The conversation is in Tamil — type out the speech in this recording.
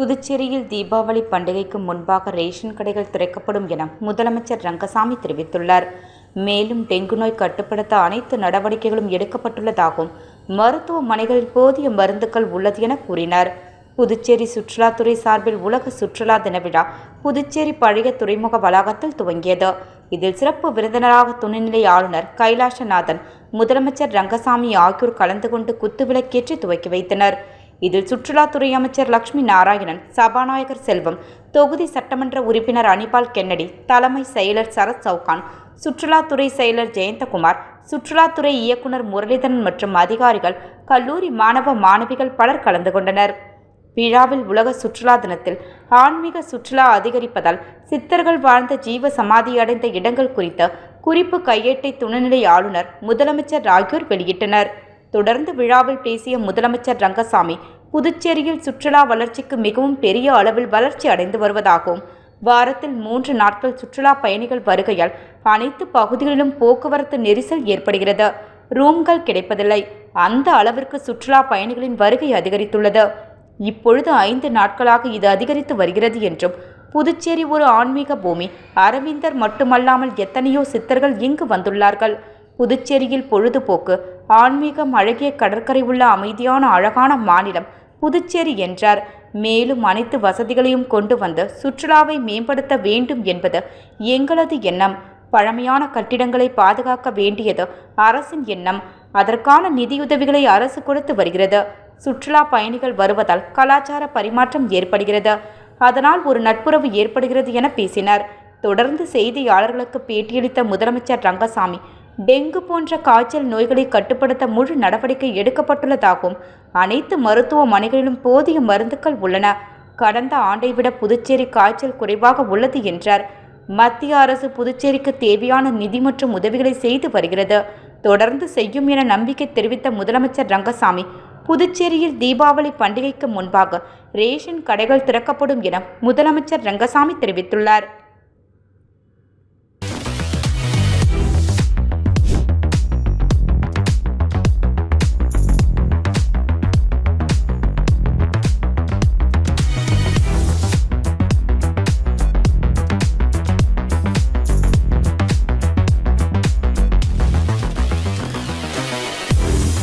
புதுச்சேரியில் தீபாவளி பண்டிகைக்கு முன்பாக ரேஷன் கடைகள் திறக்கப்படும் என முதலமைச்சர் ரங்கசாமி தெரிவித்துள்ளார். மேலும் டெங்கு நோய் கட்டுப்படுத்த அனைத்து நடவடிக்கைகளும் எடுக்கப்பட்டுள்ளதாகவும் மருத்துவமனைகளில் போதிய மருந்துகள் உள்ளது என கூறினார். புதுச்சேரி சுற்றுலாத்துறை சார்பில் உலக சுற்றுலா தின விழா புதுச்சேரி பழைய துறைமுக வளாகத்தில் துவங்கியது. இதில் சிறப்பு விருந்தினராக துணைநிலை ஆளுநர் கைலாசநாதன், முதலமைச்சர் ரங்கசாமி ஆகியோர் கலந்து கொண்டு குத்துவிளக்கேற்றி துவக்கி வைத்தனர். இதில் சுற்றுலாத்துறை அமைச்சர் லட்சுமி நாராயணன், சபாநாயகர் செல்வம், தொகுதி சட்டமன்ற உறுப்பினர் அனிபால் கென்னடி, தலைமை செயலர் சரத் சவுகான், சுற்றுலாத்துறை செயலர் ஜெயந்தகுமார், சுற்றுலாத்துறை இயக்குனர் முரளிதரன் மற்றும் அதிகாரிகள், கல்லூரி மாணவ மாணவிகள் பலர் கலந்து கொண்டனர். விழாவில் உலக சுற்றுலா தினத்தில் ஆன்மீக சுற்றுலா அதிகரிப்பதால் சித்தர்கள் வாழ்ந்த ஜீவ சமாதி அடைந்த இடங்கள் குறித்த குறிப்பு கையேட்டை துணைநிலை ஆளுநர், முதலமைச்சர் ஆகியோர் வெளியிட்டனர். தொடர்ந்து விழாவில் பேசிய முதலமைச்சர் ரங்கசாமி, புதுச்சேரியில் சுற்றுலா வளர்ச்சிக்கு மிகவும் பெரிய அளவில் வளர்ச்சி அடைந்து வருவதாகவும், வாரத்தில் 3 நாட்கள் சுற்றுலா பயணிகள் வருகையால் அனைத்து பகுதிகளிலும் போக்குவரத்து நெரிசல் ஏற்படுகிறது. ரூம்கள் கிடைப்பதில்லை. அந்த அளவிற்கு சுற்றுலா பயணிகளின் வருகை அதிகரித்துள்ளது. இப்பொழுது 5 நாட்களாக இது அதிகரித்து வருகிறது என்றும், புதுச்சேரி ஒரு ஆன்மீக பூமி. அரவிந்தர் மட்டுமல்லாமல் எத்தனையோ சித்தர்கள் இங்கு வந்துள்ளார்கள். புதுச்சேரியில் பொழுதுபோக்கு, ஆன்மீகம், அழகிய கடற்கரை உள்ள அமைதியான அழகான மாநிலம் புதுச்சேரி என்றார். மேலும் அனைத்து வசதிகளையும் கொண்டு வந்து சுற்றுலாவை மேம்படுத்த வேண்டும் என்பது எங்களது எண்ணம். பழமையான கட்டிடங்களை பாதுகாக்க வேண்டியது அரசின் எண்ணம். அதற்கான நிதியுதவிகளை அரசு கொடுத்து வருகிறது. சுற்றுலா பயணிகள் வருவதால் கலாச்சார பரிமாற்றம் ஏற்படுகிறது. அதனால் ஒரு நட்புறவு ஏற்படுகிறது என பேசினார். தொடர்ந்து செய்தியாளர்களுக்கு பேட்டியளித்த முதலமைச்சர் ரங்கசாமி, டெங்கு போன்ற காய்ச்சல் நோய்களை கட்டுப்படுத்த முழு நடவடிக்கை எடுக்கப்பட்டுள்ளதாகவும், அனைத்து மருத்துவமனைகளிலும் போதிய மருந்துகள் உள்ளன. கடந்த ஆண்டை விட புதுச்சேரி காய்ச்சல் குறைவாக உள்ளது என்றார். மத்திய அரசு புதுச்சேரிக்கு தேவையான நிதி மற்றும் உதவிகளை செய்து வருகிறது, தொடர்ந்து செய்யும் என நம்பிக்கை தெரிவித்த முதலமைச்சர் ரங்கசாமி, புதுச்சேரியில் தீபாவளி பண்டிகைக்கு முன்பாக ரேஷன் கடைகள் திறக்கப்படும் என முதலமைச்சர் ரங்கசாமி தெரிவித்துள்ளார்.